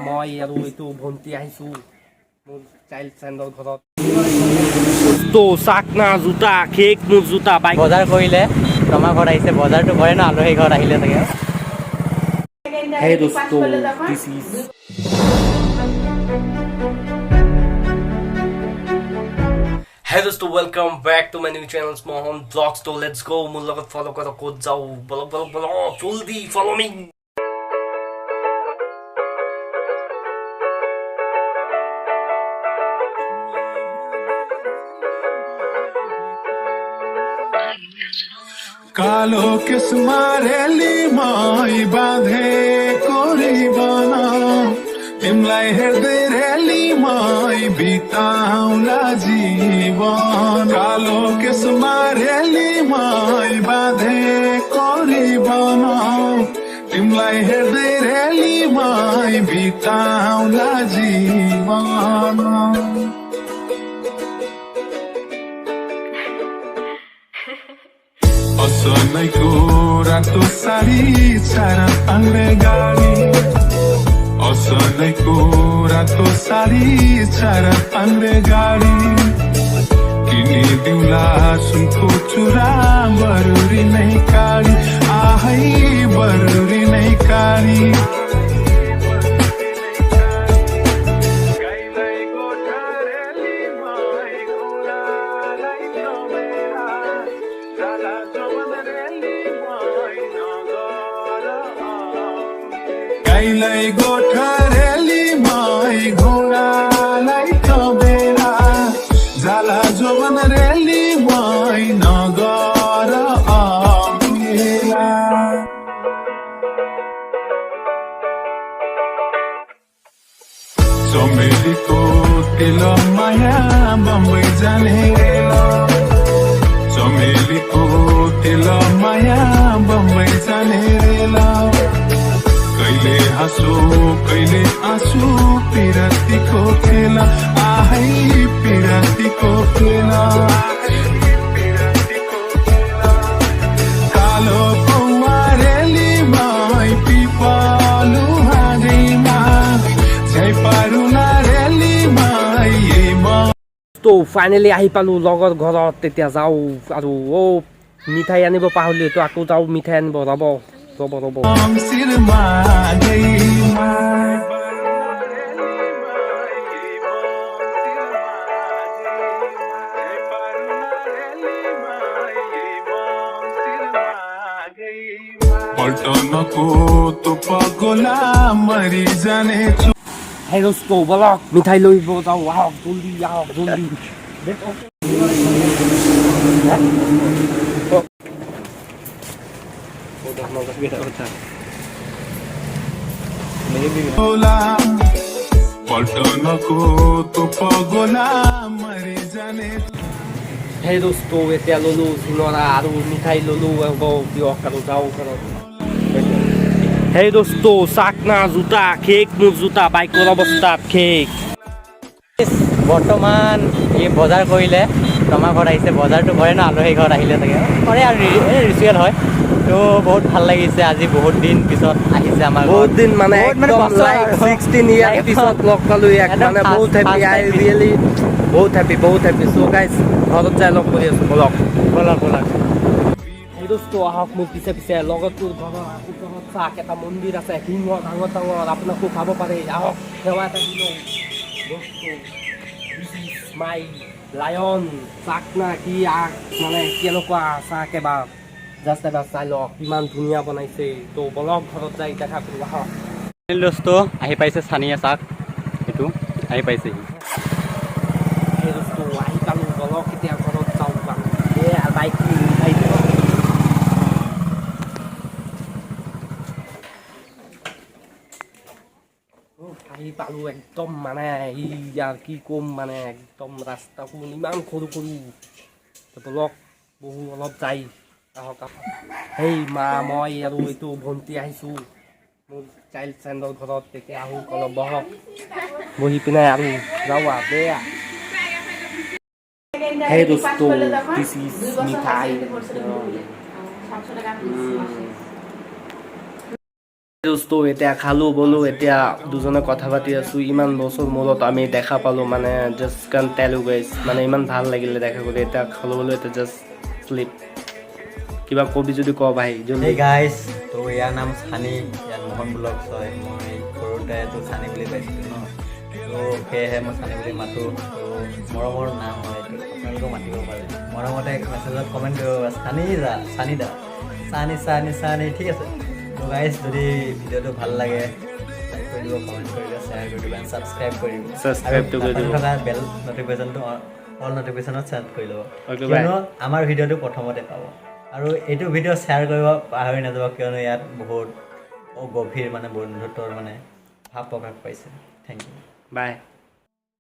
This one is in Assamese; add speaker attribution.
Speaker 1: মই আৰু এইটো ভণ্টি আহিছোঁ মোৰ চাইল্ড ফ্ৰেণ্ডৰ ঘৰত। তো চাকনা জোতা কেক মোৰ জোতা বাইক
Speaker 2: বজাৰ কৰিলে তোমাৰ ঘৰত আহিছে, বজাৰটো কৰে ন আলহী ঘৰত আহিলে চাগে।
Speaker 1: Hey dosto, this is Hey dosto, welcome back to my new channel Mohan Vlogs. So let's go. মোৰ লগত follow কৰা ক'ত যাও বলক জলদি follow me.
Speaker 3: কালো কেসমারেলি মাই বাঁধে করিবানা তিমলাই হেদে রেলি মাই বিতাউলা জীবন কালো কেসমারেলি মাই বাঁধে করিবানা তিমলাই হেদে রেলি মাই বিতাউলা জীবন असलैको रातो साडी चारा पाङ्रे गाडी असलैको रातो साडी चारा पाङ्रे गाडी किनिदिउँला सुनको चुरा बरुरी नै काडी आहै बरुरी नै काडी गाईलाई गोठरेली माई घोडालाई तबेला जाला जोवन रेली माई नगर अकेला चमेलीको तेल माया बम्बई जाने चमेलीको तेल माया बम्बई जाने रेला कहिले हाँसो कहिले आँसु पिरातीको खेला आहै पिरातीको खेला कालो कौवारेली माई पिपलु हाँगैमा झैपारुना रेली माई
Speaker 1: তো ফাইনেলি আহি পালোঁ লগৰ ঘৰত। তেতিয়া যাওঁ আৰু মিঠাই আনিব পাহৰিলোঁ, তো আকৌ যাওঁ মিঠাই আনিব। ৰ'ব
Speaker 3: सिरमा गईमा पल्टनको तो पगोला मरि जाने
Speaker 1: Hey dosto, বলক মিঠাই লৈ যাওঁ। আহক জলদি আহক জলদি।
Speaker 3: पल्टनको तो पगोला मरि जाने
Speaker 1: Hey dosto, এতিয়া ল'লোঁ চিঙৰা আৰু মিঠাই ল'লোঁ দিয়ক আৰু যাওঁ ঘৰত। Hey dosto, চাকনা জোতা কেক মোৰ জোতা বাইকৰ অৱস্থাত কেক।
Speaker 2: বৰ্তমান এই বজাৰ কৰিলে তোমাৰ ঘৰত আহিছে, বজাৰটো কৰে ন আলহী ঘৰত আহিলে চাগে। কৰে আৰু ৰিচুৱেল হয়। তো বহুত ভাল লাগিছে, আজি বহুত দিন পিছত আহিছে আমাৰ
Speaker 1: বহুত দিন মানে একদম লাইক 16 ইয়াৰ পিছত লগ পালোঁ ইয়াক, মানে বহুত হেপী। আই ৰিয়েলি বহুত হেপী। চ' গাইজ ঘৰত যাই লগ কৰি আছোঁ। বলক এই দোস্তো আহক মোৰ পিছে লগৰটোৰ ঘৰত চাওক এটা মন্দিৰ আছে, সিংহ ডাঙৰ আপোনাকো খাব পাৰে। আহক সেৱা এটা দিলোঁ। মাই লায়ন চাকনা কি মানে কেনেকুৱা চাক এবাৰ জাষ্ট এবাৰ চাই লওক, কিমান ধুনীয়া বনাইছে। তো বলক ঘৰত যাই দেখা কৰোঁ। আহক
Speaker 2: দোস্তো আহি পাইছে চানিয়া চাক, এইটো আহি পাইছেহি।
Speaker 1: সেই দোস্তো আহি পালোঁ, বলক এতিয়া ঘৰত যাওঁ। বাইক আহি পালোঁ একদম মানে ইয়াৰ কি ক'ম, মানে একদম ৰাস্তাবোৰ ইমান সৰু বলক বহু অলপ যাই আহক। সেই মা মই আৰু এইটো ভণ্টি আহিছোঁ মোৰ চাইল্ড ফ্ৰেণ্ডৰ ঘৰত। তেতিয়া আহোঁ অলপ বহি পিনে আৰু যাওঁ বেয়া। Hey dosto, this is মিঠাই। দোস্ত এতিয়া খালো বলো এতিয়া দুজনে কথা পাতি আছো ইমান বছৰ মূৰত আমি দেখা পালো মানে জাষ্ট কান টেল ইউ গাইজ মানে ইমান ভাল লাগিলে দেখা কৰি এতিয়া খালো বলো এতিয়া জাষ্ট শ্লিপ কিবা কবি যদি ক ভাই জলদি
Speaker 2: হেই গাইজ তো ইয়াৰ নাম চানি ইয়াত মোহন ব্লগছ হয় মই সৰুতে তো চানি বুলি পাইছিলোঁ ন তো সেয়েহে মই চানি বুলি মাতোঁ তো মৰমৰ নাম হয় এইটো আপোনালোকেও মাতিব পাৰে মৰমতে মেছেজত কমেণ্ট কৰিব পাৰে চানি দা চানি দা চানি চানি চানি ঠিক আছে তো গাইজ যদি ভিডিঅ'টো ভাল লাগে লাইক কৰি দিব কমেণ্ট কৰি দিব শ্বেয়াৰ কৰি দিব ছাবস্ক্ৰাইব কৰি দিব
Speaker 1: ছাবস্ক্ৰাইবটো কৰি দিব
Speaker 2: থকা বেল নটিফিকেশ্যনটো অল নটিফিকেশ্যনত ছেট কৰি ল'ব
Speaker 1: Okay, bye.
Speaker 2: কিয়নো আমাৰ ভিডিঅ'টো প্ৰথমতে পাব আৰু এইটো ভিডিঅ' শ্বেয়াৰ কৰিব পাহৰি নাযাব কিয়নো ইয়াত বহুত গভীৰ মানে বন্ধুত্বৰ মানে ভাৱ প্ৰকাশ পাইছে থেংক ইউ
Speaker 1: বাই